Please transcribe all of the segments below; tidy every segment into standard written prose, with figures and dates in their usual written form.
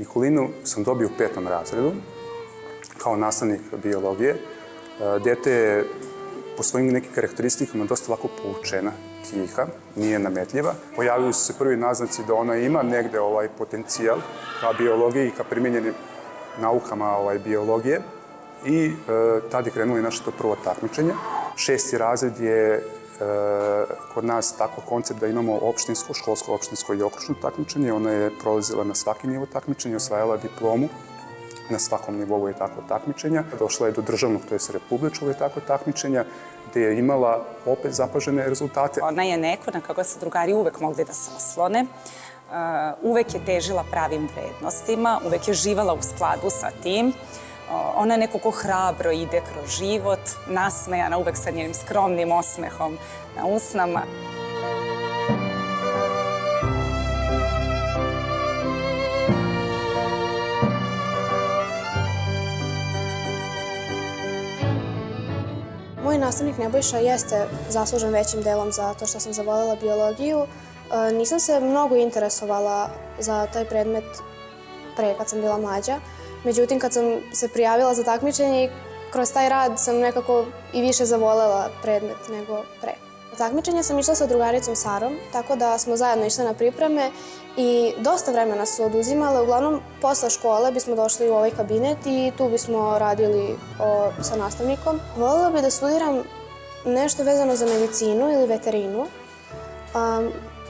Nikolinu sam dobio u 5. razredu kao nastavnik biologije. Dete je po svojim nekim karakteristikama dosta lako poučena, tiha, nije nametljiva. Pojavili su se prvi naznaci da ona ima negde potencijal ka biologiji i ka primjenjenim naukama biologije i tada je krenulo i naše to prvo takmičenje. 6. razred je kod nas takav koncept da imamo opštinsko, školsko, opštinsko i okružno takmičenje. Ona je prolazila na svaki nivo takmičenja, osvajala diplomu. Na svakom nivou je tako takmičenja. Došla je do državnog, to je republičkog je tako takmičenja, gde je imala opet zapažene rezultate. Ona je neko na koga su drugari uvek mogli da se oslone. Uvek je težila pravim vrednostima, uvek je živala u skladu sa tim. Ona je neko ko hrabro ide kroz život, nasmejana uvek sa njenim skromnim osmehom na usnama. Moj nastavnik Nebojša jeste zaslužen većim delom za to što sam zavolela biologiju. Nisam se mnogo interesovala za taj predmet pre kad sam bila mlađa. Međutim, kad sam se prijavila za takmičenje i kroz taj rad sam nekako i više zavolela predmet nego pre. Na takmičenje sam išla sa drugaricom Sarom, tako da smo zajedno išle na pripreme i dosta vremena su oduzimale. Uglavnom, posle škole bismo došli u ovaj kabinet i tu bismo radili sa nastavnikom. Volela bih da studiram nešto vezano za medicinu ili veterinu.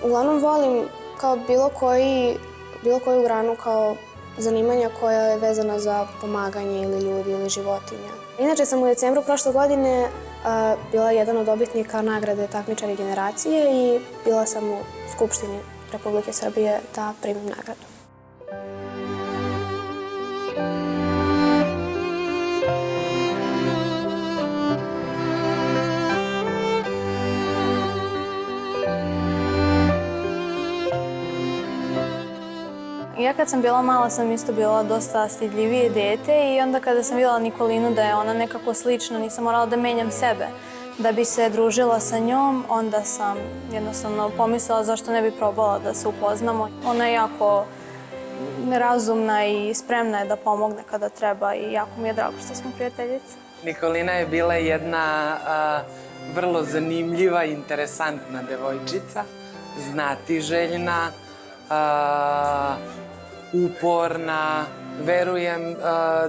Uglavnom, volim kao bilo koju granu kao zanimanja koja je vezana za pomaganje ili ljudi ili životinja. Inače sam u decembru prošle godine bila jedan od dobitnika nagrade Takmičari generacije i bila sam u Skupštini Republike Srbije da primim nagradu. Ja kad sam bila mala sam isto bila dosta stidljivije dete i onda kada sam videla Nikolinu da je ona nekako slična, nisam morala da menjam sebe. Da bi se družila sa njom, onda sam jednostavno pomislila zašto ne bi probala da se upoznamo. Ona je jako razumna i spremna je da pomogne kada treba i jako mi je drago što smo prijateljice. Nikolina je bila jedna vrlo zanimljiva i interesantna devojčica, znatiželjna, uporna. Verujem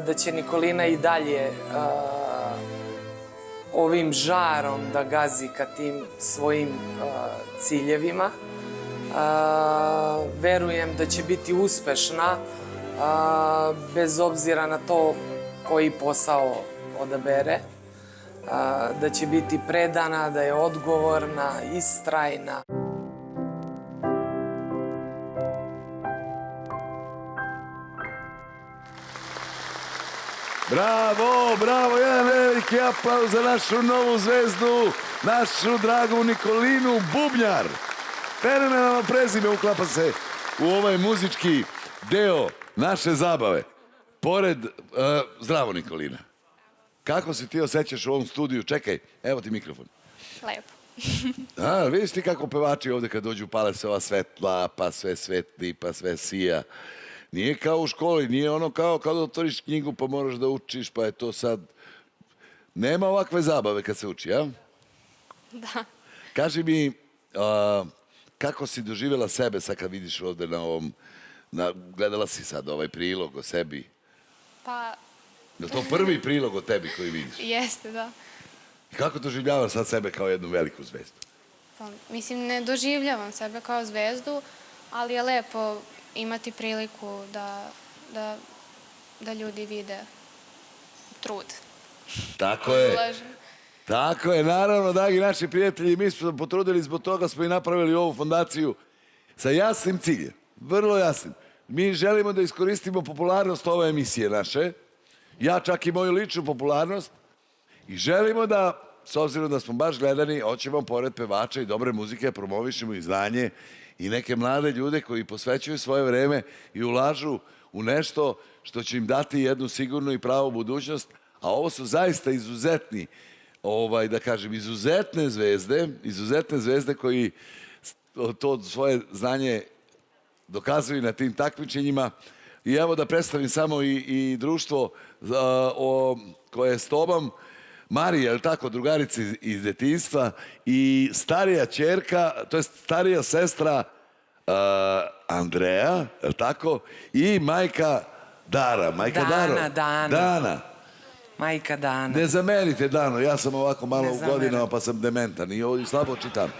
da će Nikolina i dalje ovim žarom da gazi ka tim svojim ciljevima. Verujem da će biti uspešna bez obzira na to koji posao odabere. Da će biti predana, da je odgovorna, istrajna. Bravo, bravo, jedan veliki aplauz za našu novu zvezdu, našu dragu Nikolinu Bubnjar. Fenomenalno prezime uklapa se u ovaj muzički deo naše zabave. Pored, zdravo Nikolina, kako se ti osjećaš u ovom studiju? Čekaj, evo ti mikrofon. Lepo. Vidiš ti kako pevači ovde kad dođu pale se ova svetla, pa sve svetli, pa sve sija. Nije kao u školi, nije ono kao da otvoriš knjigu pa moraš da učiš, pa je to sad... Nema ovakve zabave kad se uči, ja? Da. Kaži mi, kako si doživjela sebe sad kad vidiš ovde na ovom... Gledala si sad ovaj prilog o sebi? Pa... Je li to prvi prilog o tebi koji vidiš? Jeste, da. Kako doživljavaš sad sebe kao jednu veliku zvezdu? Pa, mislim, ne doživljavam sebe kao zvezdu, ali je lepo imati priliku da ljudi vide trud. Tako je. Tako je, naravno, dragi naši prijatelji, mi smo potrudili, zbog toga smo i napravili ovu fondaciju sa jasnim ciljem, vrlo jasnim. Mi želimo da iskoristimo popularnost ove emisije naše, ja čak i moju ličnu popularnost, i želimo da, s obzirom da smo baš gledani, hoćemo pored pevača i dobre muzike promovišemo i znanje i neke mlade ljude koji posvećuju svoje vreme i ulažu u nešto što će im dati jednu sigurnu i pravu budućnost, a ovo su zaista izuzetni, da kažem, izuzetne zvezde koji to svoje znanje dokazuju na tim takmičenjima. I evo da predstavim samo i društvo koje je s tobom. Marija, je li tako, drugarica iz detinjstva i starija ćerka, to je starija sestra Andreja, je li tako? I majka Dara. Majka Dana. Majka Dana. Ne zamenite Dano, ja sam ovako malo u godinama pa sam dementan i ovdje slabo čitam.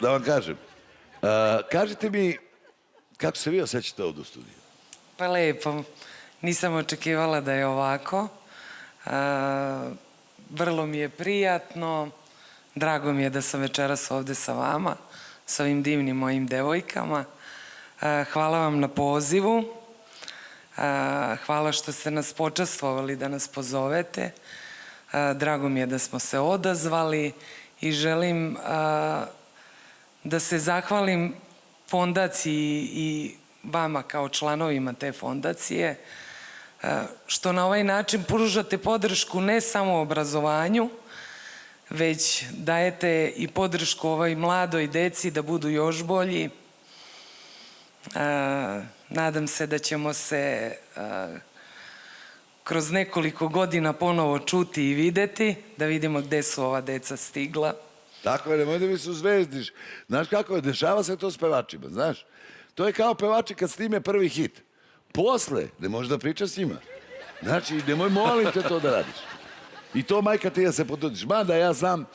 Da vam kažem. Kažite mi, kako se vi osjećate ovdje u studiju? Pa lepo. Nisam očekivala da je ovako. Vrlo mi je prijatno. Drago mi je da sam večeras ovdje sa vama, s ovim divnim mojim devojkama. Hvala vam na pozivu. Hvala što ste nas počastvovali da nas pozovete. Drago mi je da smo se odazvali i želim da se zahvalim fondaciji i vama kao članovima te fondacije što na ovaj način pružate podršku ne samo obrazovanju, već dajete i podršku ovoj mladoj deci da budu još bolji. Nadam se da ćemo se kroz nekoliko godina ponovo čuti i videti, da vidimo gde su ova deca stigla. Tako je, nemoj da mi se uzvezdiš. Znaš kako je, dešava se to s pevačima, znaš? To je kao pevači kad snime prvi hit. Posle, ne možeš da pričaš s njima. Znači, nemoj, molim te to da radiš. I to, majka, ti da se potrudiš. Mada ja znam,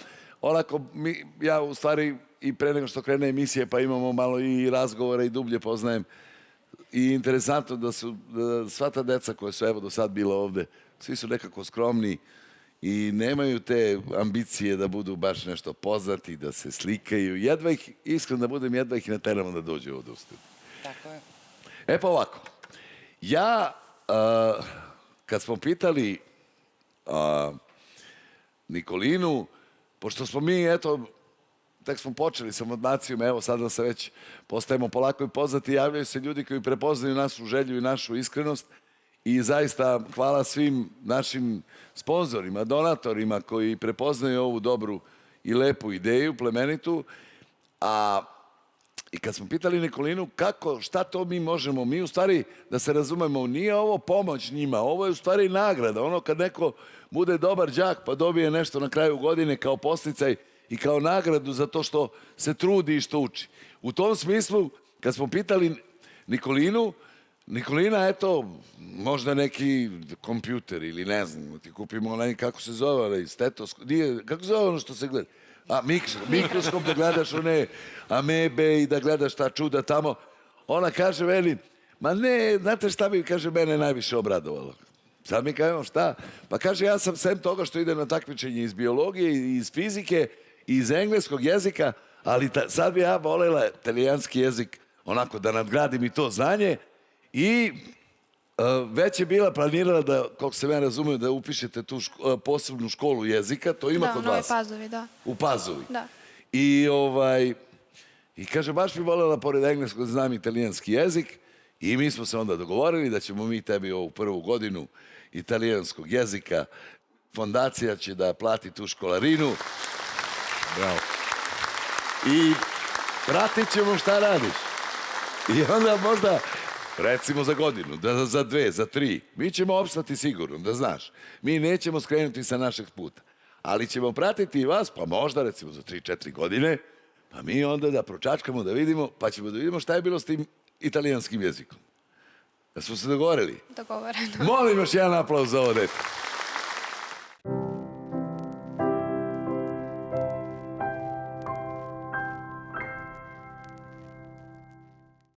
onako, ja u stvari i pre nego što krene emisije, pa imamo malo i razgovora i dublje poznajem. I interesantno da su sva ta deca koja su evo do sad bila ovde, svi su nekako skromni i nemaju te ambicije da budu baš nešto poznati, da se slikaju. Jedva ih, iskreno da budem, jedva ih nateramo da dođe ovde u studiju. Tako je. E pa ovako, ja, kad smo pitali Nikolinu, pošto smo mi, eto, tek smo počeli sa modnacijom, evo sada se već postajemo polako i poznati, javljaju se ljudi koji prepoznaju našu želju i našu iskrenost i zaista hvala svim našim sponzorima, donatorima koji prepoznaju ovu dobru i lepu ideju, plemenitu. I kad smo pitali Nikolinu kako, šta to mi možemo, mi u stvari, da se razumemo, nije ovo pomoć njima, ovo je u stvari nagrada. Ono kad neko bude dobar đak pa dobije nešto na kraju godine kao podsticaj i kao nagradu za to što se trudi i što uči. U tom smislu, kad smo pitali Nikolinu, Nikolina, eto, možda neki kompjuter ili ne znam, ti kupimo onaj, kako se zove, onaj stetoskop, kako se zove ono što se gleda? Mikroskop da gledaš one amebe i da gledaš ta čuda tamo. Ona kaže meni, ma ne, znate šta bi, kaže, mene najviše obradovalo. Sad mi kažemo šta? Pa kaže, ja sam sem toga što ide na takmičenje iz biologije, iz fizike, iz engleskog jezika, ali sad bi ja volela italijanski jezik, onako da nadgradim i to znanje i već je bila planirala da, kako se ja razumiju, da upišete tu posebnu školu jezika, to ima kod vas. Da, u Novoj Pazovi, da. U Pazovi. Da. I kaže, baš bi voljela pored engleskog da znam italijanski jezik i mi smo se onda dogovorili da ćemo mi tebi ovu prvu godinu italijanskog jezika, fondacija će da plati tu školarinu. Bravo. I pratit ćemo šta radiš. I onda možda, recimo za godinu, za 2, za 3, mi ćemo opstati sigurno, da znaš. Mi nećemo skrenuti sa našeg puta, ali ćemo pratiti i vas, pa možda recimo za 3-4 godine, pa mi onda da pročačkamo, da vidimo, pa ćemo da vidimo šta je bilo s tim italijanskim jezikom. Da smo se dogovorili? Dogovoreno. Molim još jedan aplauz za ovo dete.